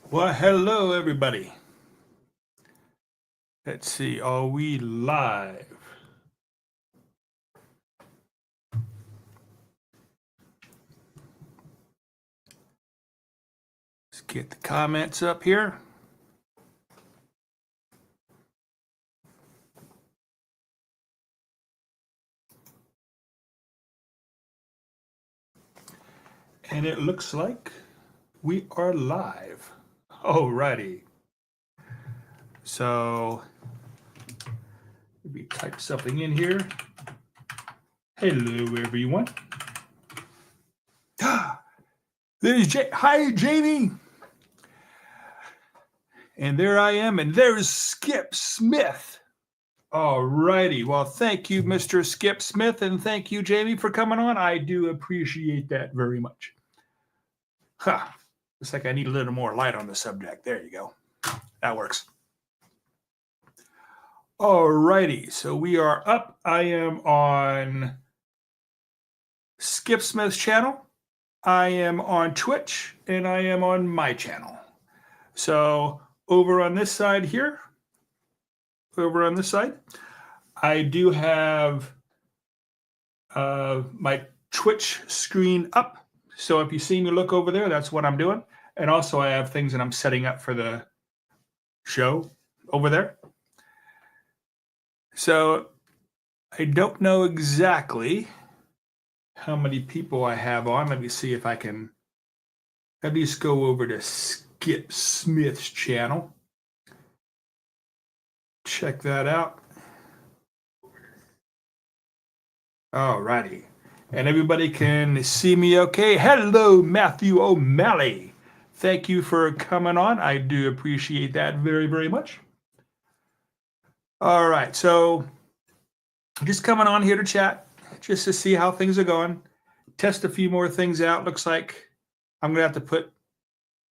Well, hello, everybody. Let's see, are we live? Let's get the comments up here. And it looks like we are live. Alrighty. So, maybe type something in here. Hello, everyone. There's Hi, Jamie. And there I am, and there's Skip Smith. All righty. Well, thank you, Mr. Skip Smith, and thank you, Jamie, for coming on. I do appreciate that very much. Huh. Looks like I need a little more light on the subject. There you go. That works. All righty. So we are up. I am on Skip Smith's channel. I am on Twitch, and I am on my channel. So over on this side here, I do have my Twitch screen up. So if you see me look over there, that's what I'm doing. And also I have things that I'm setting up for the show over there. So I don't know exactly how many people I have on. Let me see if I can at least go over to Skip Smith's channel. Check that out. All righty. And everybody can see me okay. Hello, Matthew O'Malley. Thank you for coming on. I do appreciate that very, very much. All right. So just coming on here to chat, just to see how things are going. Test a few more things out. Looks like I'm going to have to put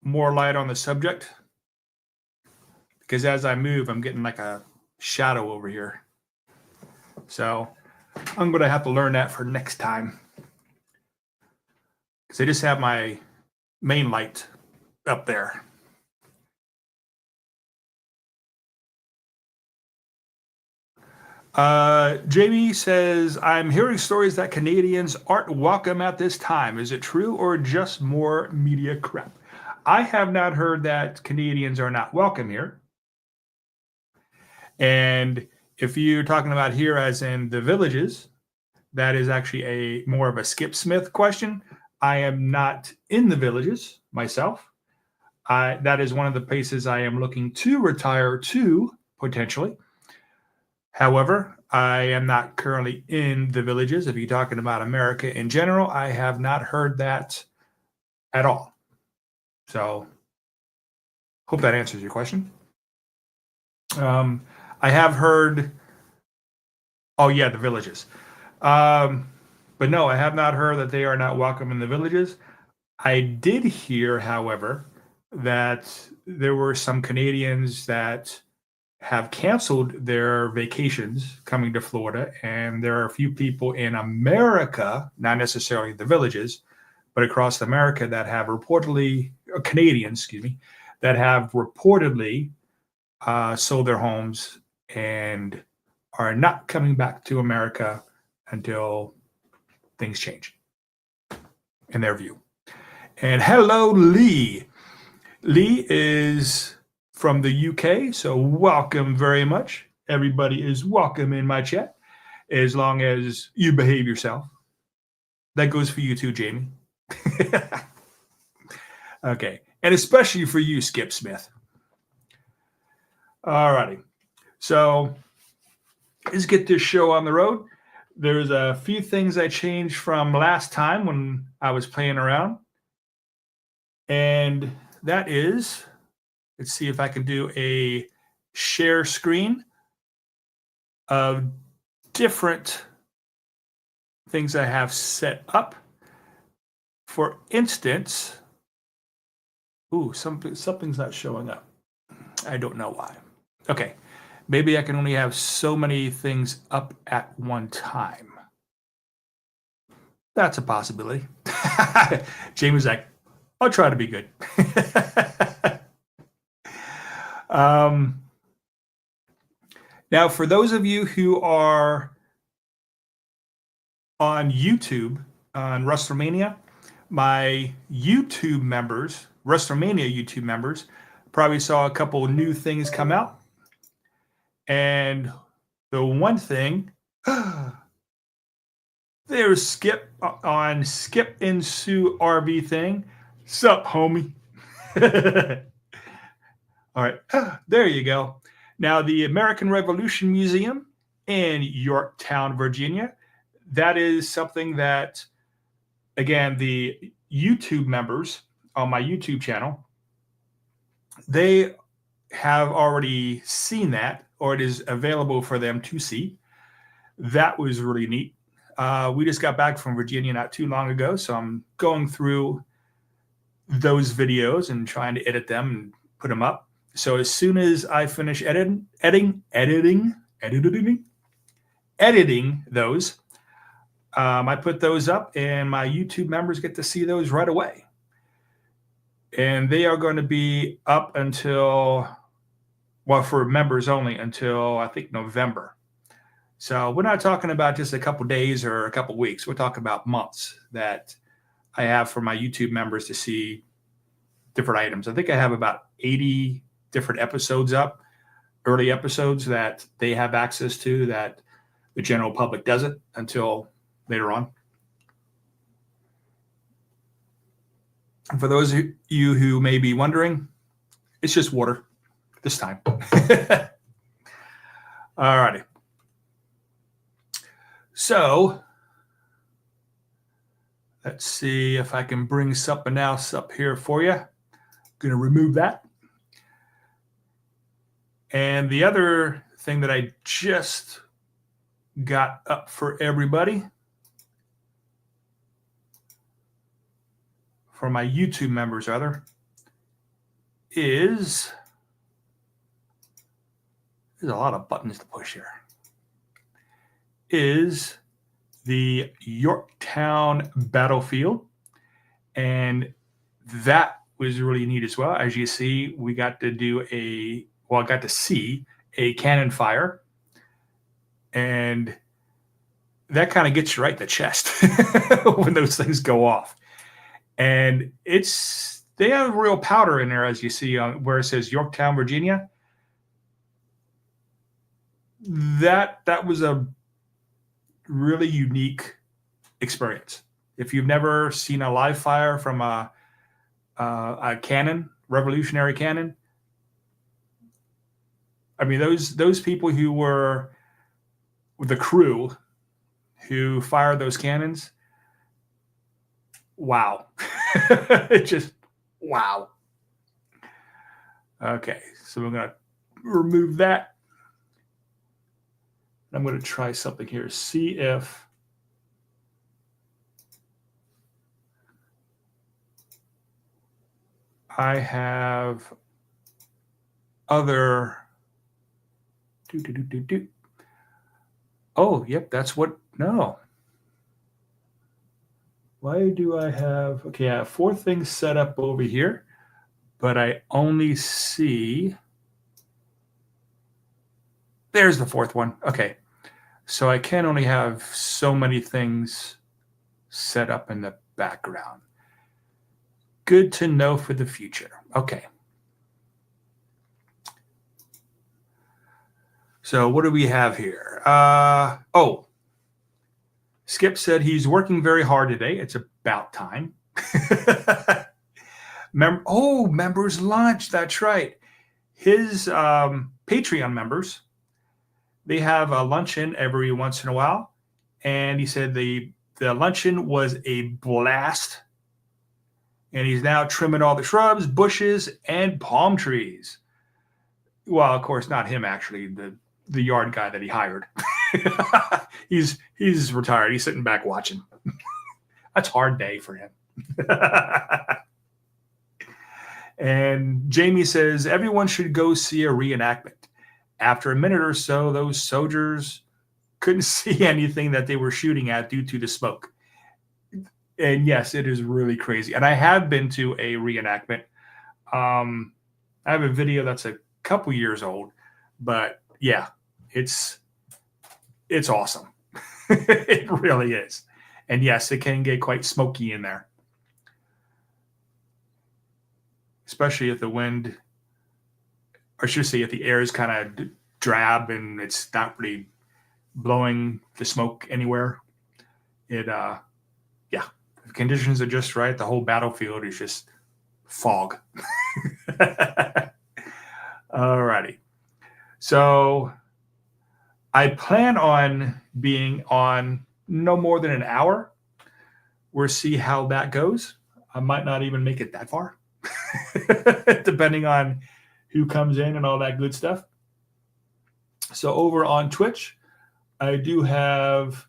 more light on the subject because as I move, I'm getting like a shadow over here. So I'm going to have to learn that for next time because I just have my main light up there. Jamie says, I'm hearing stories that Canadians aren't welcome at this time. Is it true or just more media crap? I have not heard that Canadians are not welcome here. And if you're talking about here as in the villages, that is actually a more of a Skip Smith question. I am not in the villages myself. That is one of the places I am looking to retire to potentially. However, I am not currently in the villages. If you're talking about America in general, I have not heard that at all. So, hope that answers your question. I have heard, oh, yeah, the villages. But no, I have not heard that they are not welcome in the villages. I did hear, however, that there were some Canadians that have canceled their vacations coming to Florida, and there are a few people in America, not necessarily the villages, but across America that have reportedly, Canadians, excuse me, that have reportedly sold their homes and are not coming back to America until things change, in their view. And hello, Lee. Lee is from the UK, so welcome very much. Everybody is welcome in my chat, as long as you behave yourself. That goes for you too, Jamie. Okay, and especially for you, Skip Smith. All righty. So let's get this show on the road. There's a few things I changed from last time when I was playing around. And that is, let's see if I can do a share screen of different things I have set up. For instance, something's not showing up. I don't know why. Okay, maybe I can only have so many things up at one time. That's a possibility. Jamie's like, I'll try to be good. Um, Now, for those of you who are on YouTube on WrestleMania, my YouTube members, WrestleMania YouTube members, probably saw a couple new things come out. And the one thing, there's Skip on Skip and Sue RV thing. Sup, homie? All right, there you go. Now, the American Revolution Museum in Yorktown, Virginia, that is something that, again, the YouTube members on my YouTube channel, they have already seen that, or it is available for them to see. That was really neat. We just got back from Virginia not too long ago, so I'm going through those videos and trying to edit them and put them up. So as soon as I finish editing those, I put those up, and my YouTube members get to see those right away. And they are going to be up until, well, for members only until I think November. So we're not talking about just a couple days or a couple weeks. We're talking about months that I have for my YouTube members to see different items. I think I have about 80 different episodes up, early episodes that they have access to that the general public doesn't until later on. And for those of you who may be wondering, it's just water this time. All righty. So let's see if I can bring something else up here for you. I'm going to remove that. And the other thing that I just got up for everybody, for my YouTube members rather, is, there's a lot of buttons to push here, is the Yorktown battlefield. And that was really neat as well. As you see, we got to do I got to see a cannon fire. And that kind of gets you right in the chest when those things go off. And they have real powder in there, as you see on where it says Yorktown, Virginia. That was a really unique experience. If you've never seen a live fire from a cannon, revolutionary cannon, I mean, those people who were the crew who fired those cannons, wow. Just wow. Okay, so we're going to remove that. I'm going to try something here. See if I have other. Oh, yep, that's what. No. Why do I have? Okay, I have 4 things set up over here, but I only see. There's the 4th one. Okay. So I can only have so many things set up in the background. Good to know for the future. Okay. So what do we have here? Skip said he's working very hard today. It's about time. Members lunch. That's right. His Patreon members, they have a luncheon every once in a while. And he said the luncheon was a blast. And he's now trimming all the shrubs, bushes, and palm trees. Well, of course, not him, actually. The yard guy that he hired. He's retired. He's sitting back watching. That's a hard day for him. And Jamie says, everyone should go see a reenactment. After a minute or so, those soldiers couldn't see anything that they were shooting at due to the smoke. And yes, it is really crazy. And I have been to a reenactment. I have a video that's a couple years old, but yeah, it's awesome. It really is. And yes, it can get quite smoky in there, especially if the wind, or I should say, if the air is kind of drab and it's not really blowing the smoke anywhere. It, yeah, if conditions are just right, the whole battlefield is just fog. Alrighty. So I plan on being on no more than an hour. We'll see how that goes. I might not even make it that far, depending on who comes in and all that good stuff. So over on Twitch, I do have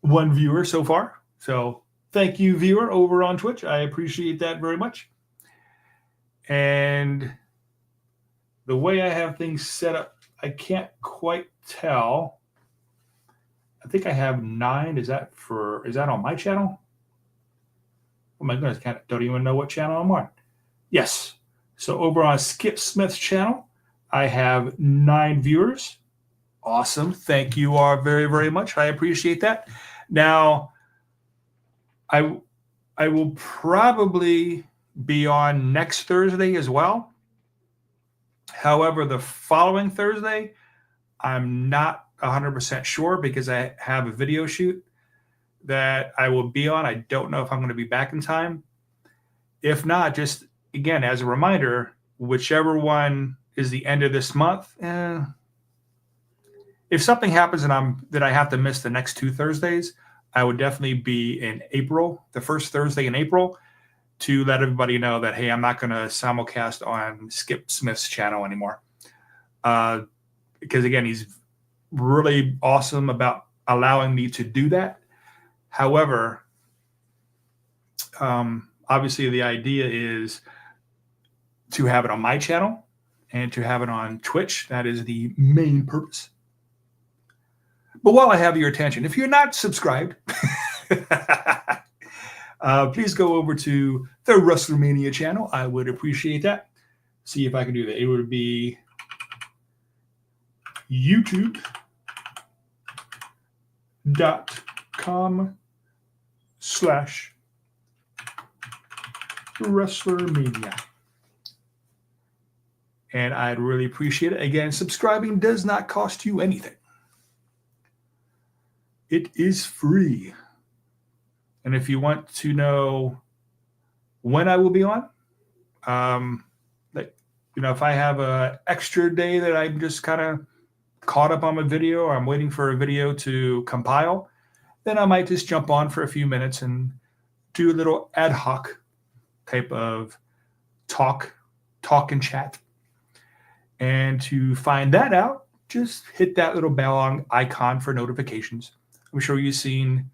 one viewer so far. So thank you, viewer, over on Twitch. I appreciate that very much. And the way I have things set up, I can't quite tell. I think I have 9. Is that on my channel? Oh my goodness, don't even know what channel I'm on. Yes. So over on Skip Smith's channel, I have 9 viewers. Awesome. Thank you all very, very much. I appreciate that. Now, I will probably be on next Thursday as well. However, the following Thursday, I'm not 100% sure because I have a video shoot that I will be on. I don't know if I'm going to be back in time. If not, just again, as a reminder, whichever one is the end of this month, if something happens and that I have to miss the next 2 Thursdays, I would definitely be in April, the first Thursday in April, to let everybody know that, hey, I'm not going to simulcast on Skip Smith's channel anymore. Because again, he's really awesome about allowing me to do that. However, obviously the idea is to have it on my channel and to have it on Twitch. That is the main purpose. But while I have your attention, if you're not subscribed, please go over to the ResslerMania channel. I would appreciate that. See if I can do that. It would be youtube.com/ResslerMania. And I'd really appreciate it. Again, subscribing does not cost you anything. It is free. And if you want to know when I will be on, if I have an extra day that I'm just kind of caught up on my video, or I'm waiting for a video to compile, then I might just jump on for a few minutes and do a little ad hoc type of talk and chat. And to find that out, just hit that little bell icon for notifications. I'm sure you've seen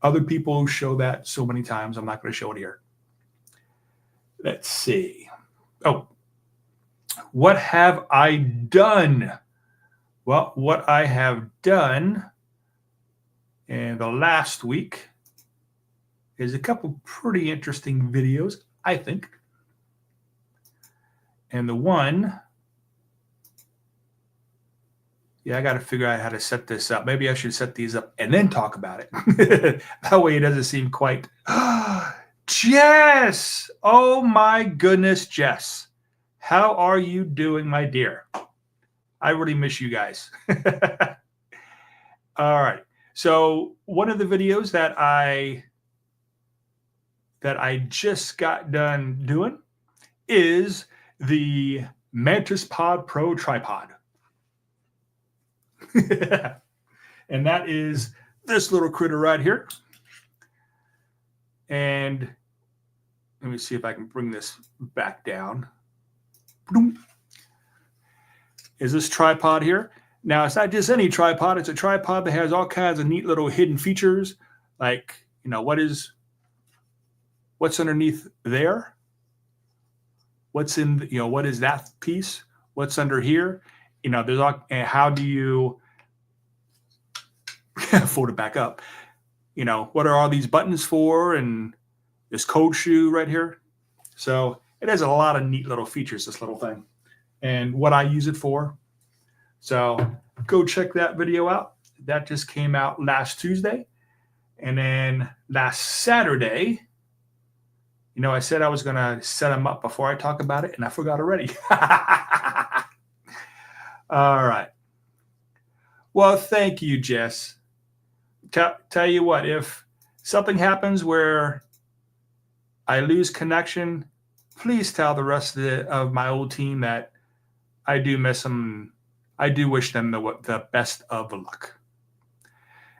other people show that so many times. I'm not going to show it here. Let's see. Oh, what have I done? Well, what I have done in the last week is a couple pretty interesting videos, I think. And the one, I got to figure out how to set this up. Maybe I should set these up and then talk about it. That way it doesn't seem quite... Jess! Oh my goodness, Jess. How are you doing, my dear? I really miss you guys. All right. So one of the videos that I just got done doing is the Mantis Pod Pro tripod. And that is this little critter right here. And let me see if I can bring this back down. Is this tripod here? Now, it's not just any tripod. It's a tripod that has all kinds of neat little hidden features. Like, what's underneath there? What's in, what is that piece? What's under here? There's all, and how do you fold it back up? What are all these buttons for? And this code shoe right here. So it has a lot of neat little features, this little thing. and what I use it for. So go check that video out. That just came out last Tuesday. And then last Saturday, I said I was going to set them up before I talk about it, and I forgot already. All right. Well, thank you, Jess. Tell you what, if something happens where I lose connection, please tell the rest of my old team that I do miss them. I do wish them the best of luck.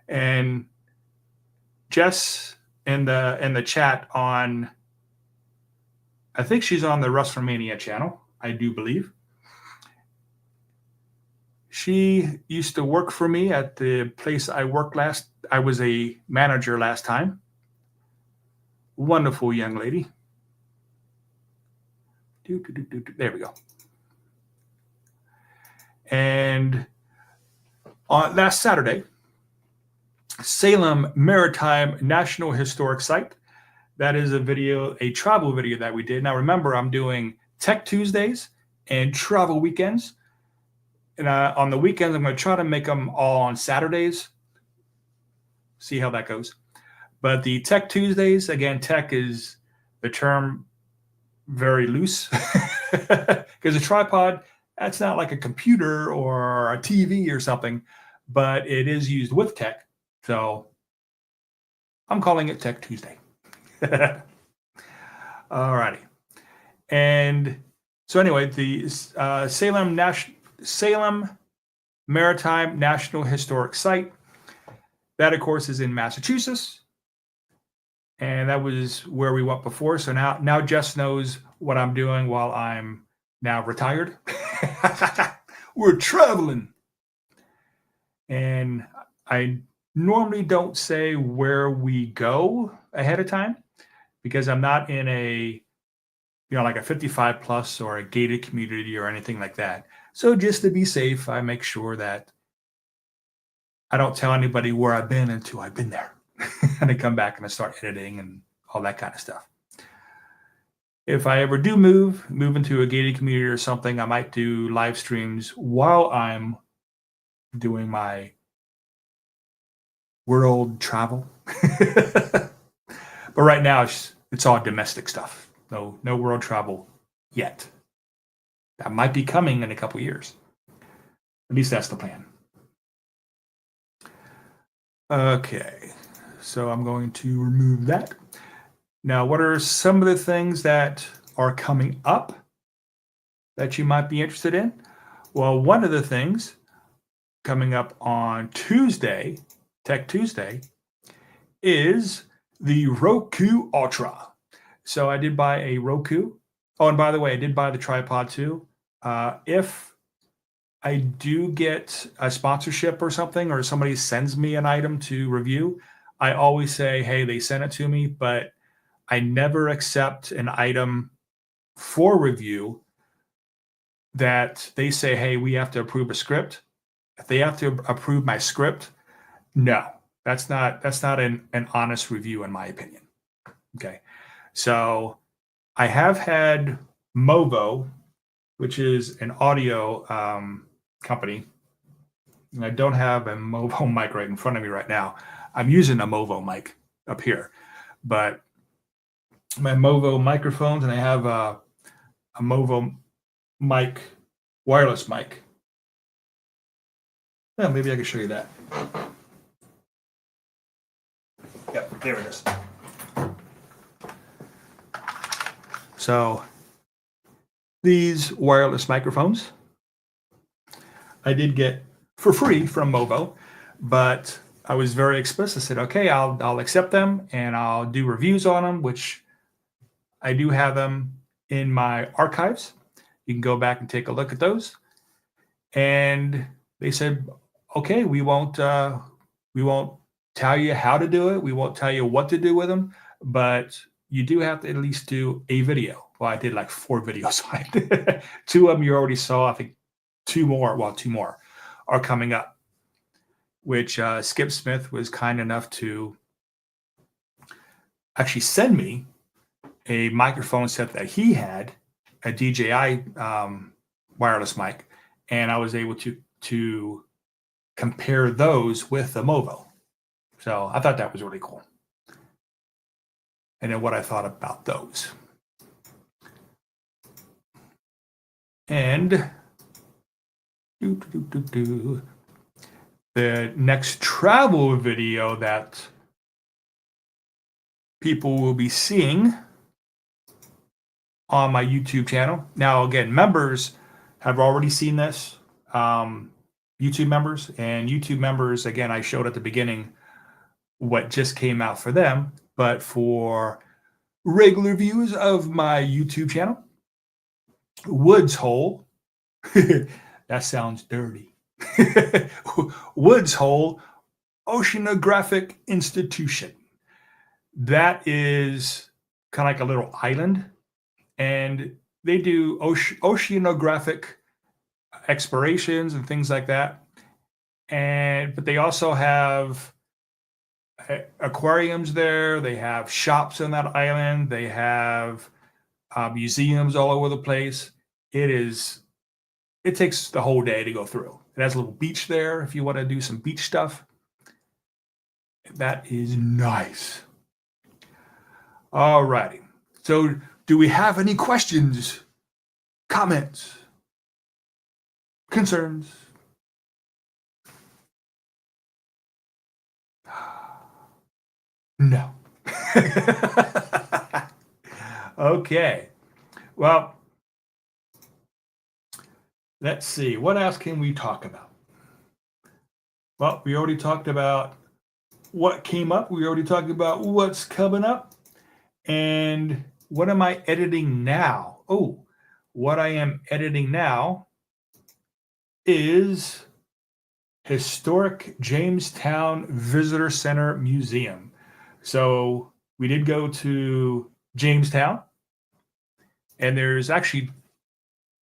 And Jess in the chat on, I think she's on the ResslerMania channel, I do believe. She used to work for me at the place I worked last. I was a manager last time. Wonderful young lady. There we go. And on last Saturday, Salem Maritime National Historic Site. That is a travel video that we did. Now remember, I'm doing Tech Tuesdays and travel weekends. And on the weekends, I'm going to try to make them all on Saturdays. See how that goes. But the Tech Tuesdays, again, tech is the term very loose. Because a tripod, that's not like a computer or a TV or something, but it is used with tech. So I'm calling it Tech Tuesday. All righty. And so anyway, the Salem Maritime National Historic Site, that of course is in Massachusetts. And that was where we went before. So now Jess knows what I'm doing while I'm now retired. We're traveling. And I normally don't say where we go ahead of time because I'm not in like a 55 plus or a gated community or anything like that. So just to be safe, I make sure that I don't tell anybody where I've been until I've been there. And I come back and I start editing and all that kind of stuff. If I ever do move into a gated community or something, I might do live streams while I'm doing my world travel. But right now it's all domestic stuff. No world travel yet. That might be coming in a couple years. At least that's the plan. Okay, so I'm going to remove that. Now, what are some of the things that are coming up that you might be interested in? Well, one of the things coming up on Tuesday, Tech Tuesday, is the Roku Ultra. So I did buy a Roku. Oh, and by the way, I did buy the tripod too. If I do get a sponsorship or something, or somebody sends me an item to review, I always say, hey, they sent it to me, but I never accept an item for review that they say, hey, we have to approve a script. If they have to approve my script, no, that's not an honest review in my opinion. Okay. So I have had Movo, which is an audio company. And I don't have a Movo mic right in front of me right now. I'm using a Movo mic up here, but my Movo microphones, and I have a Movo mic, wireless mic. Well, maybe I can show you that. Yep, there it is. So these wireless microphones I did get for free from Movo, but I was very explicit. I said, okay, I'll accept them and I'll do reviews on them, which I do have them in my archives. You can go back and take a look at those. And they said, okay, we won't tell you how to do it. We won't tell you what to do with them, but you do have to at least do a video. Well, I did like 4 videos on it. 2 of them you already saw. I think 2 more are coming up, which Skip Smith was kind enough to actually send me a microphone set that he had, a DJI wireless mic, and I was able to compare those with the Movo. So I thought that was really cool. And then what I thought about those. And the next travel video that people will be seeing on my YouTube channel. Now, again, members have already seen this. YouTube members, again, I showed at the beginning what just came out for them. But for regular viewers of my YouTube channel, Woods Hole, that sounds dirty. Woods Hole Oceanographic Institution. That is kind of like a little island, and they do oceanographic explorations and things like that. But they also have aquariums there. They have shops on that island. They have museums all over the place. It takes the whole day to go through. It has a little beach there if you want to do some beach stuff. That is nice. All righty. So do we have any questions, comments, concerns? No. Okay. Well, let's see. What else can we talk about? Well, we already talked about what came up. We already talked about what's coming up. And what am I editing now? Oh, what I am editing now is Historic Jamestown Visitor Center Museum. So we did go to Jamestown, and there's actually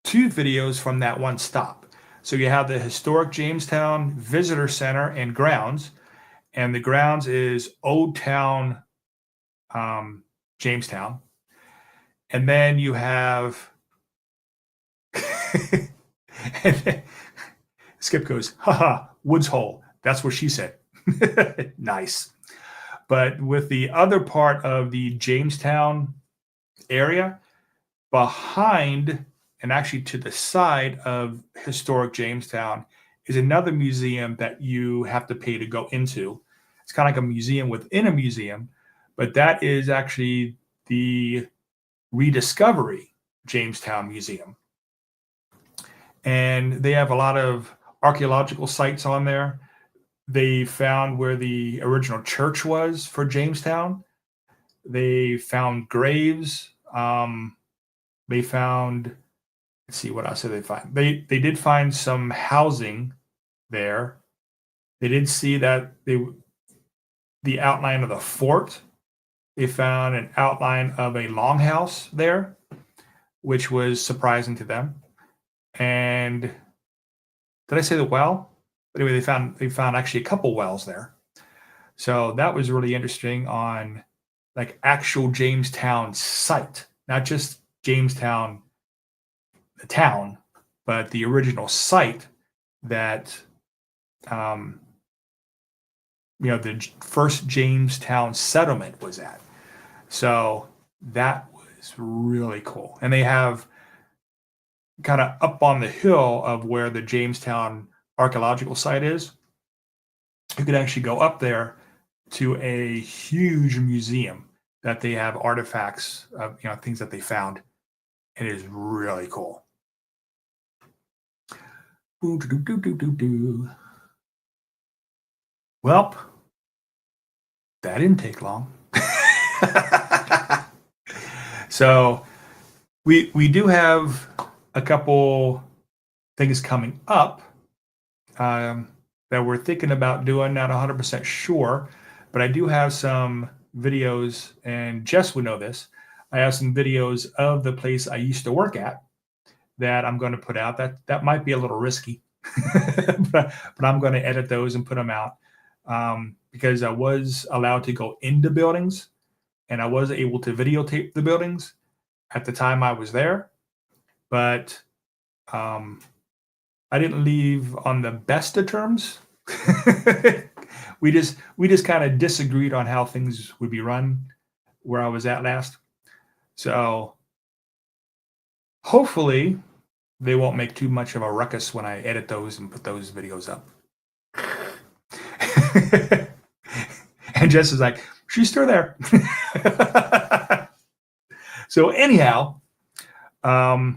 2 videos from that one stop. So you have the Historic Jamestown Visitor Center and grounds, and the grounds is Old Town Jamestown. And then you have and then Skip goes, haha, Woods Hole. That's what she said. Nice. But with the other part of the Jamestown area, behind and actually to the side of Historic Jamestown is another museum that you have to pay to go into. It's kind of like a museum within a museum, but that is actually the Rediscovery Jamestown Museum. And they have a lot of archaeological sites on there. They found where the original church was for Jamestown. They found graves. They found, let's see, what else did they find? They did find some housing there. They did see that the outline of the fort. They found an outline of a longhouse there, which was surprising to them. And did I say the well? Anyway, they found actually a couple wells there. So that was really interesting on like actual Jamestown site, not just Jamestown, the town, but the original site that, the first Jamestown settlement was at. So that was really cool. And they have kind of up on the hill of where the Jamestown archaeological site is, you could actually go up there to a huge museum that they have artifacts of, things that they found. It is really cool. Well, that didn't take long. So we do have a couple things coming up that we're thinking about doing. Not 100% sure, but I do have some videos, and Jess would know this. I have some videos of the place I used to work at that I'm going to put out. That might be a little risky, but I'm going to edit those and put them out because I was allowed to go into buildings and I was able to videotape the buildings at the time I was there. But I didn't leave on the best of terms. We just kind of disagreed on how things would be run where I was at last. So hopefully they won't make too much of a ruckus when I edit those and put those videos up. And Jess is like, she's still there. So anyhow, I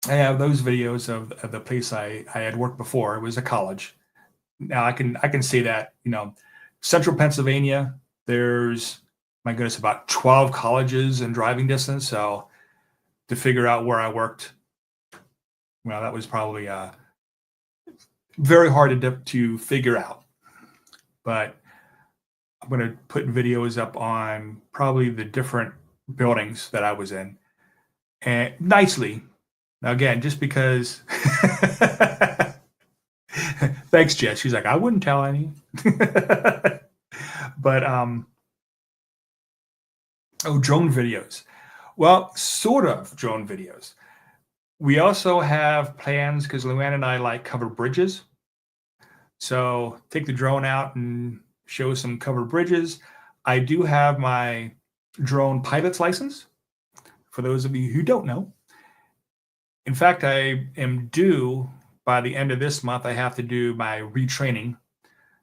have those videos of the place I had worked before. It was a college. Now I can say that, central Pennsylvania, there's, my goodness, about 12 colleges in driving distance. So to figure out where I worked, well, that was probably very hard to figure out. But I'm going to put videos up on probably the different buildings that I was in, and nicely. Now, again, just because. Thanks, Jess. She's like, I wouldn't tell any. But drone videos. Well, sort of drone videos. We also have plans because Luann and I like covered bridges. So take the drone out and show some covered bridges. I do have my drone pilot's license, for those of you who don't know. In fact, I am due by the end of this month. I have to do my retraining.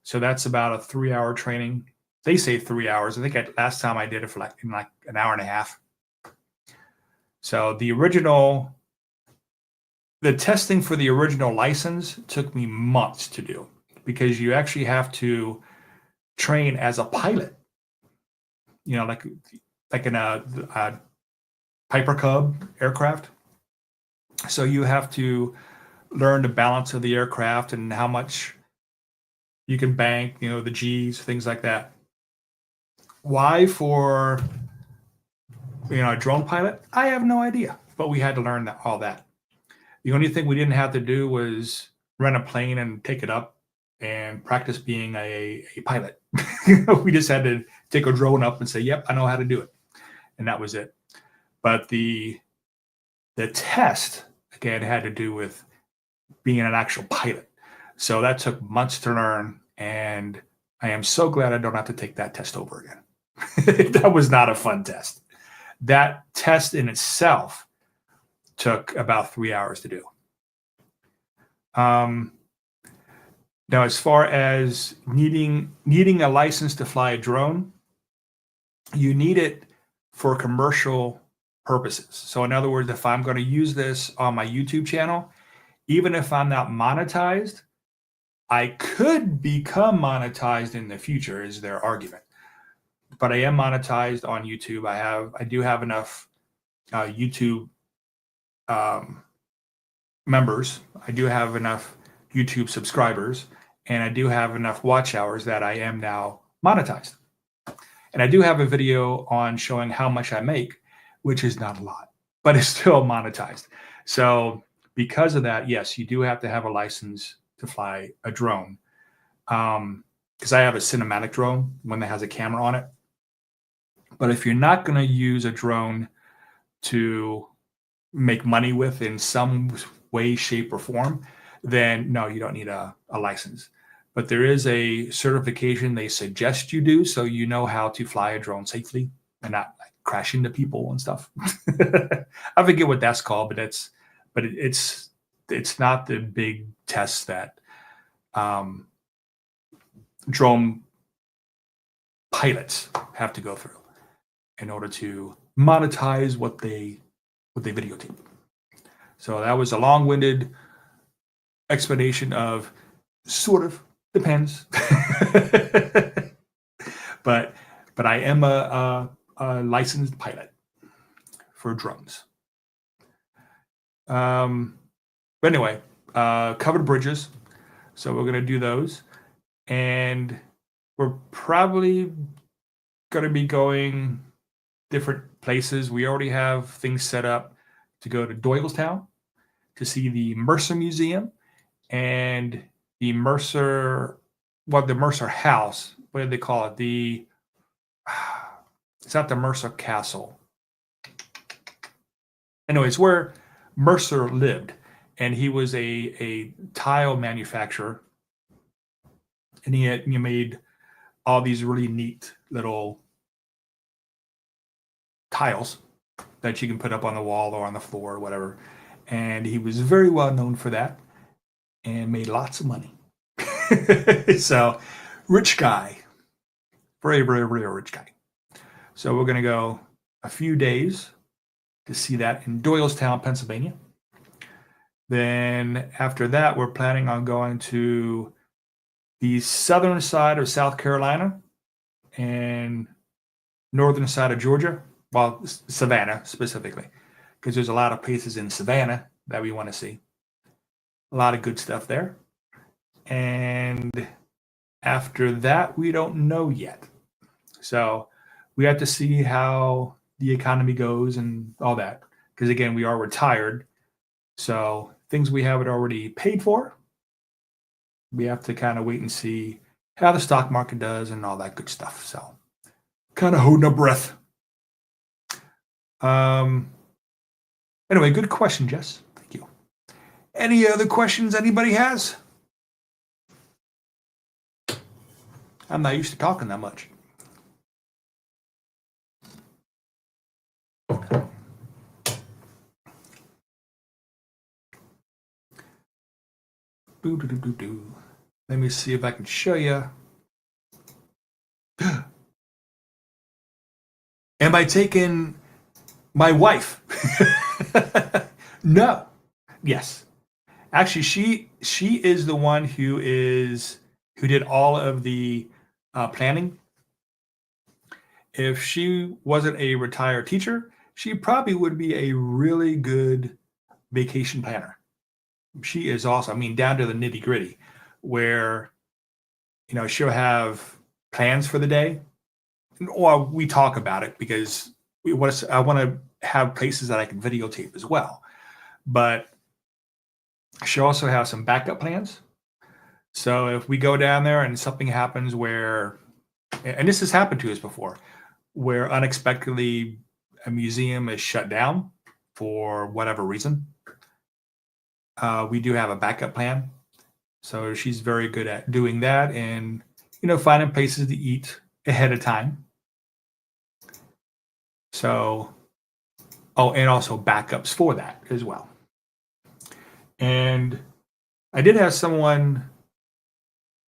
So that's about a 3-hour training. They say 3 hours. I think last time I did it for like an hour and a half. So the testing for the original license took me months to do, because you actually have to train as a pilot, like in a Piper Cub aircraft. So you have to learn the balance of the aircraft and how much you can bank, the G's, things like that. Why for, a drone pilot? I have no idea, but we had to learn all that. The only thing we didn't have to do was rent a plane and take it up and practice being a pilot. We just had to take a drone up and say, yep, I know how to do it. And that was it. But the test, again, had to do with being an actual pilot. So that took months to learn. And I am so glad I don't have to take that test over again. That was not a fun test. That test in itself took about 3 hours to do. Now, as far as needing a license to fly a drone, you need it for commercial purposes. So in other words, if I'm going to use this on my YouTube channel, even if I'm not monetized, I could become monetized in the future, is their argument. But I am monetized on YouTube. I do have enough YouTube members. I do have enough YouTube subscribers, and I do have enough watch hours that I am now monetized. And I do have a video on showing how much I make, which is not a lot, but it's still monetized. So because of that, yes, you do have to have a license to fly a drone. Because I have a cinematic drone, one that has a camera on it. But if you're not going to use a drone to make money with in some way, shape, or form, then no, you don't need a license. But there is a certification they suggest you do, so you know how to fly a drone safely and not crash into people and stuff. I forget what that's called, but it's not the big tests that drone pilots have to go through in order to monetize what they videotape. So that was a long-winded explanation of sort of depends. but I am a licensed pilot for drones. But anyway, covered bridges. So we're going to do those. And we're probably going to be going different places. We already have things set up to go to Doylestown to see the Mercer Museum and the Mercer House. What do they call it? It's not the Mercer Castle. Anyways, where Mercer lived, and he was a tile manufacturer, and he made all these really neat little tiles that you can put up on the wall or on the floor or whatever. And he was very well known for that and made lots of money. So, rich guy, very, very, very rich guy. So we're going to go a few days to see that in Doylestown, Pennsylvania. Then after that, we're planning on going to the southern side of South Carolina and northern side of Georgia, well, Savannah specifically, because there's a lot of places in Savannah that we want to see. A lot of good stuff there. And after that, we don't know yet. So we have to see how the economy goes and all that. Because again, we are retired. So things we haven't already paid for, we have to kind of wait and see how the stock market does and all that good stuff. So kind of holding our breath. Anyway, good question, Jess. Thank you. Any other questions anybody has? I'm not used to talking that much. Let me see if I can show you. Am I taking my wife? No. Yes. Actually, she is the one who did all of the planning. If she wasn't a retired teacher, she probably would be a really good vacation planner. She is awesome. I mean, down to the nitty gritty, where she'll have plans for the day, or we talk about it because I want to have places that I can videotape as well. But she'll also have some backup plans. So if we go down there and something happens where, and this has happened to us before, where unexpectedly a museum is shut down for whatever reason, we do have a backup plan. So she's very good at doing that and, finding places to eat ahead of time. So, and also backups for that as well. And I did have someone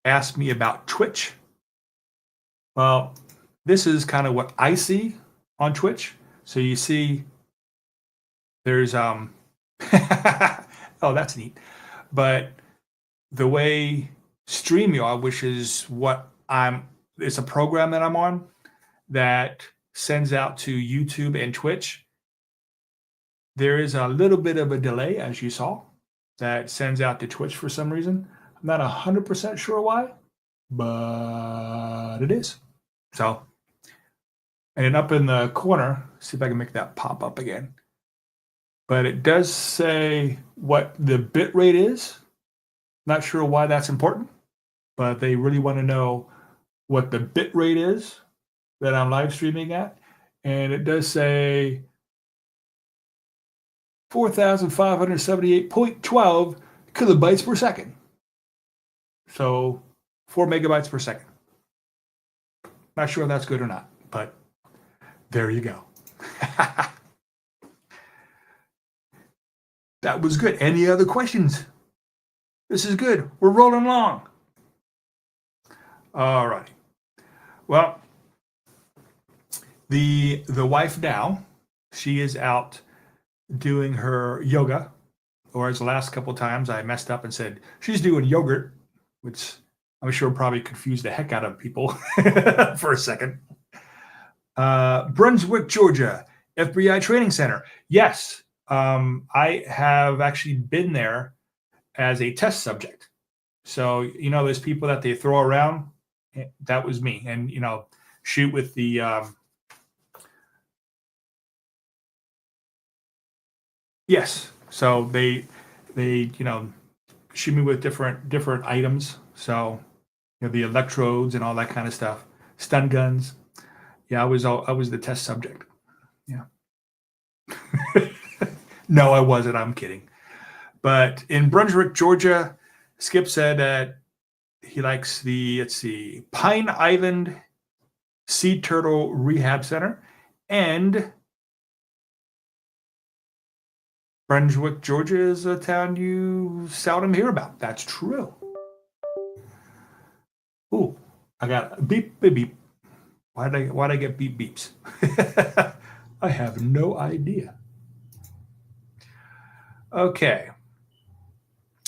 ask me about Twitch. Well, this is kind of what I see on Twitch. So you see there's oh, that's neat. But the way StreamYard, which is it's a program that I'm on that sends out to YouTube and Twitch. There is a little bit of a delay, as you saw, that sends out to Twitch for some reason. I'm not 100% sure why, but it is. So, and then up in the corner, see if I can make that pop up again. But it does say what the bit rate is. Not sure why that's important, but they really want to know what the bit rate is that I'm live streaming at. And it does say 4,578.12 kilobytes per second. So 4 megabytes per second. Not sure if that's good or not, but there you go. That was good. Any other questions? This is good. We're rolling along. All right. Well, the wife now, she is out doing her yoga, or as the last couple of times I messed up and said she's doing yogurt, which I'm sure probably confused the heck out of people for a second. Brunswick, Georgia, FBI Training Center. Yes, I have actually been there as a test subject. So, those people that they throw around, that was me. And, shoot with the yes. So they shoot me with different items. So, the electrodes and all that kind of stuff, stun guns. Yeah, I was the test subject. Yeah. No, I wasn't. I'm kidding. But in Brunswick, Georgia, Skip said that he likes the, let's see, Pine Island Sea Turtle Rehab Center and Brunswick, Georgia is a town you seldom hear about. That's true. Ooh, I got beep, beep, beep. Why'd I get beep beeps? I have no idea. Okay.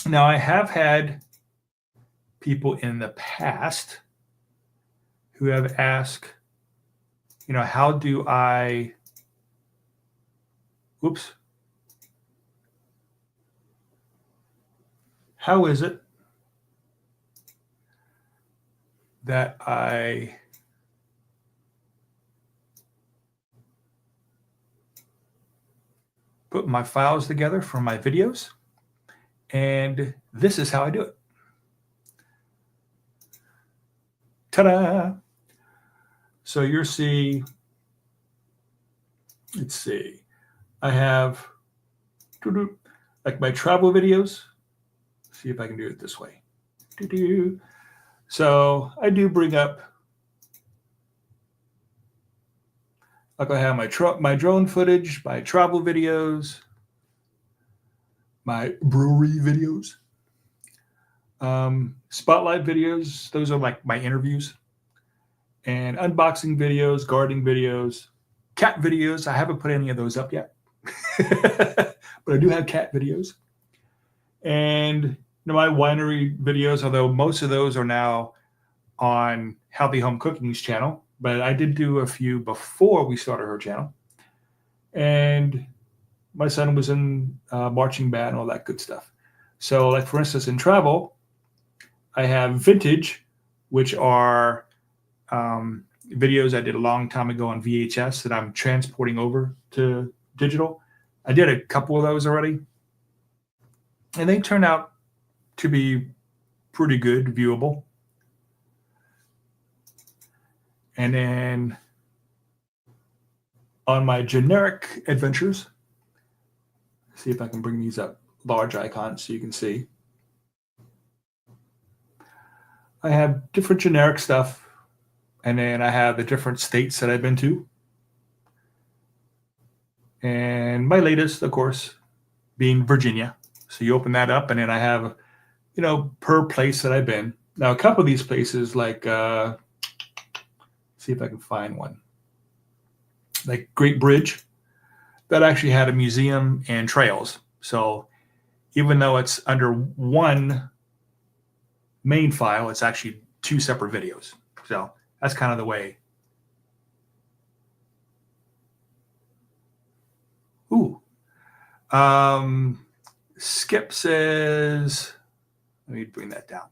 Now I have had people in the past who have asked, how do I, whoops, how is it that I put my files together for my videos? And this is how I do it. Ta-da! So you'll see, let's see, I have like my travel videos. See if I can do it this way. So I do bring up, like I have my drone footage, my travel videos, my brewery videos, spotlight videos. Those are like my interviews, and unboxing videos, gardening videos, cat videos. I haven't put any of those up yet, but I do have cat videos, and my winery videos. Although most of those are now on Healthy Home Cooking's channel, but I did do a few before we started her channel, and my son was in marching band and all that good stuff. So, like for instance, in travel, I have vintage, which are videos I did a long time ago on VHS that I'm transporting over to digital. I did a couple of those already, and they turned out to be pretty good, viewable. And then on my generic adventures, see if I can bring these up, large icons so you can see. I have different generic stuff, and then I have the different states that I've been to. And my latest, of course, being Virginia. So you open that up, and then I have, per place that I've been. Now, a couple of these places, like, see if I can find one, like Great Bridge, that actually had a museum and trails. So even though it's under one main file, it's actually two separate videos. So that's kind of the way. Ooh. Skip says, let me bring that down.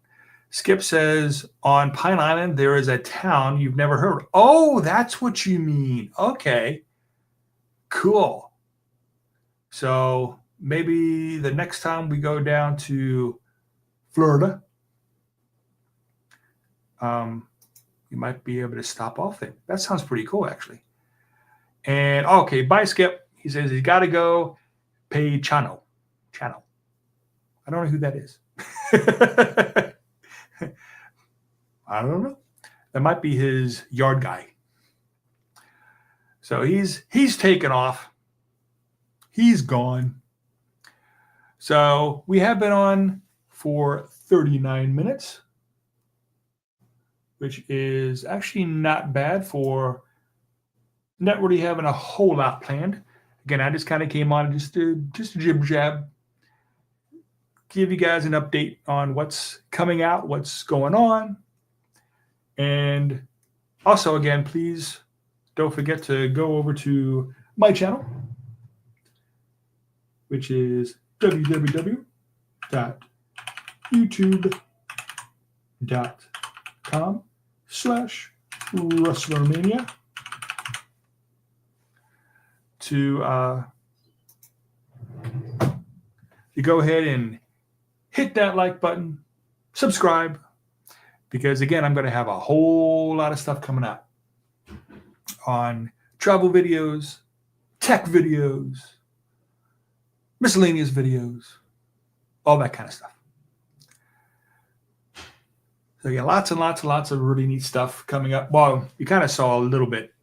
Skip says, on Pine Island, there is a town you've never heard of. Oh, that's what you mean. Okay. Cool. So maybe the next time we go down to Florida, you might be able to stop off there. That sounds pretty cool, actually. And okay, bye, Skip. He says he's got to go pay Chano. I don't know who that is. I don't know. That might be his yard guy. So he's taken off. He's gone. So we have been on for 39 minutes, which is actually not bad for not really having a whole lot planned. Again, I just kind of came on just to jib jab, give you guys an update on what's coming out, what's going on. And also, again, please don't forget to go over to my channel, which is www.youtube.com/ResslerMania to you go ahead and hit that like button, subscribe, because again, I'm going to have a whole lot of stuff coming out on travel videos, tech videos, miscellaneous videos, all that kind of stuff. So yeah, lots and lots and lots of really neat stuff coming up. Well, you kind of saw a little bit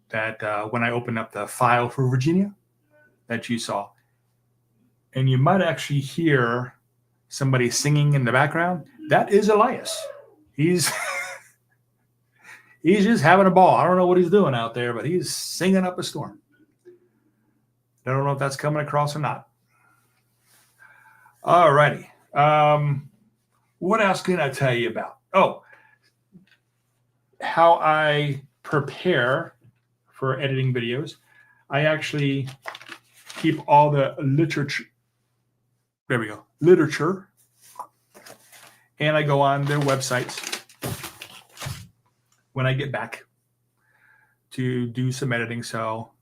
that when I opened up the file for Virginia that you saw. And you might actually hear somebody singing in the background. That is Elias. He's he's just having a ball. I don't know what he's doing out there, but he's singing up a storm. I don't know if that's coming across or not. All righty. What else can I tell you about? Oh, how I prepare for editing videos. I actually keep all the literature. There we go. Literature. And I go on their websites when I get back to do some editing. So,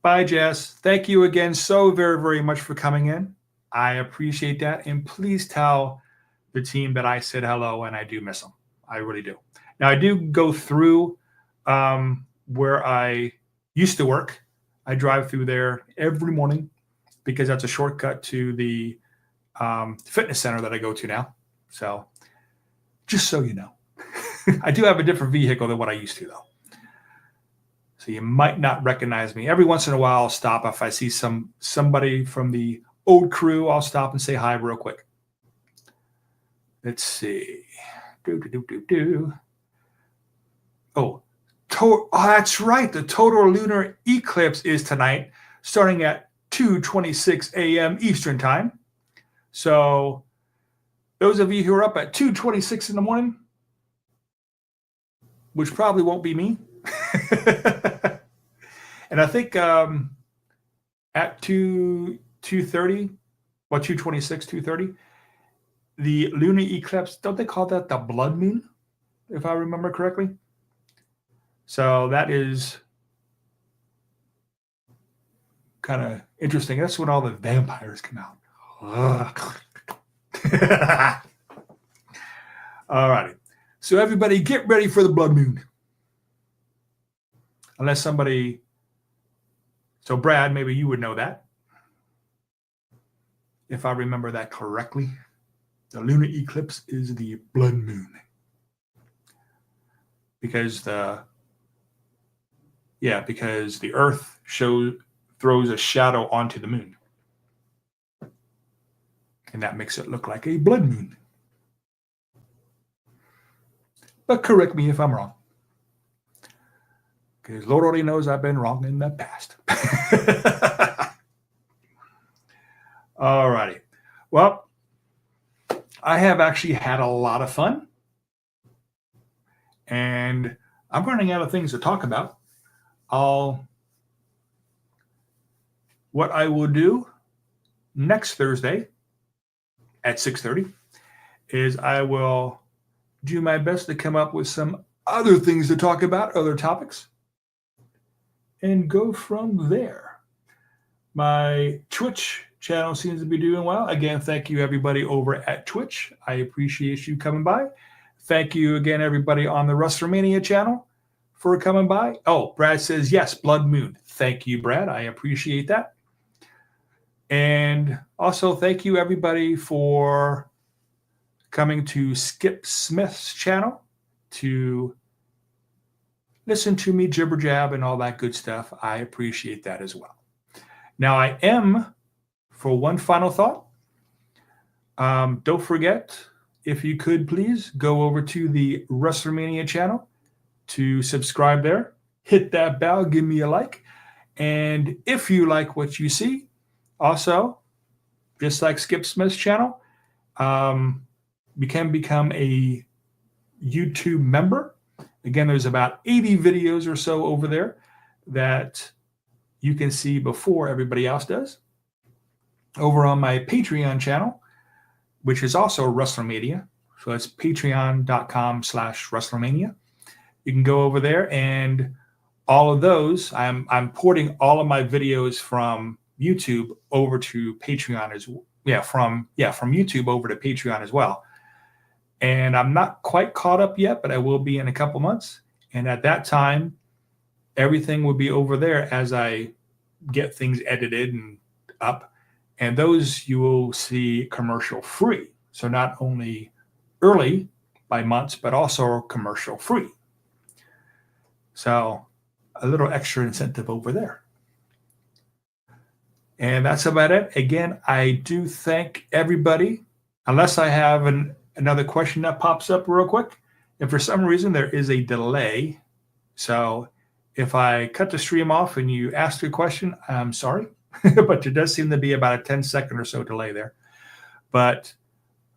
bye, Jess. Thank you again so very, very much for coming in. I appreciate that. And please tell the team that I said hello and I do miss them. I really do. Now, I do go through where I used to work. I drive through there every morning because that's a shortcut to the fitness center that I go to now. So just so you know, I do have a different vehicle than what I used to, though. So you might not recognize me. Every once in a while, I'll stop. If I see somebody from the old crew, I'll stop and say hi real quick. Let's see. Oh, that's right. The total lunar eclipse is tonight, starting at 2:26 a.m. Eastern time. So those of you who are up at 2:26 in the morning, which probably won't be me. And I think at 2:30, 2:26, 2:30, the lunar eclipse, don't they call that the blood moon, if I remember correctly? So that is kind of interesting. That's when all the vampires come out. All righty. So everybody get ready for the blood moon. Unless somebody... So Brad, maybe you would know that. If I remember that correctly. The lunar eclipse is the blood moon. Because the Earth throws a shadow onto the moon. And that makes it look like a blood moon. But correct me if I'm wrong. Because Lord already knows I've been wrong in the past. All righty. Well, I have actually had a lot of fun. And I'm running out of things to talk about. What I will do next Thursday at 6:30 is I will do my best to come up with some other things to talk about, other topics, and go from there. My Twitch channel seems to be doing well. Again, thank you everybody over at Twitch. I appreciate you coming by. Thank you again, everybody on the ResslerMania channel for coming by. Oh, Brad says, yes, blood moon. Thank you, Brad. I appreciate that. And also thank you, everybody, for coming to Skip Smith's channel to listen to me jibber jab and all that good stuff. I appreciate that as well. Now, I am, for one final thought, don't forget, if you could please go over to the ResslerMania channel to subscribe there. Hit that bell, give me a like. And if you like what you see, also, just like Skip Smith's channel, you can become a YouTube member. Again, there's about 80 videos or so over there that you can see before everybody else does. Over on my Patreon channel, which is also ResslerMania. So it's patreon.com/ResslerMania. You can go over there, and all of those, I'm porting all of my videos from YouTube over to Patreon from YouTube over to Patreon as well. And I'm not quite caught up yet, but I will be in a couple months. And at that time, everything will be over there as I get things edited and up. And those you will see commercial free. So not only early by months, but also commercial free. So a little extra incentive over there. And that's about it. Again, I do thank everybody. Unless I have another question that pops up real quick. If for some reason there is a delay, so if I cut the stream off and you ask a question, I'm sorry, but there does seem to be about a 10-second or so delay there. But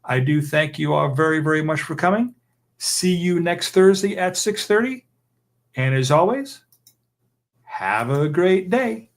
I do thank you all very, very much for coming. See you next Thursday at 6:30. And as always, have a great day.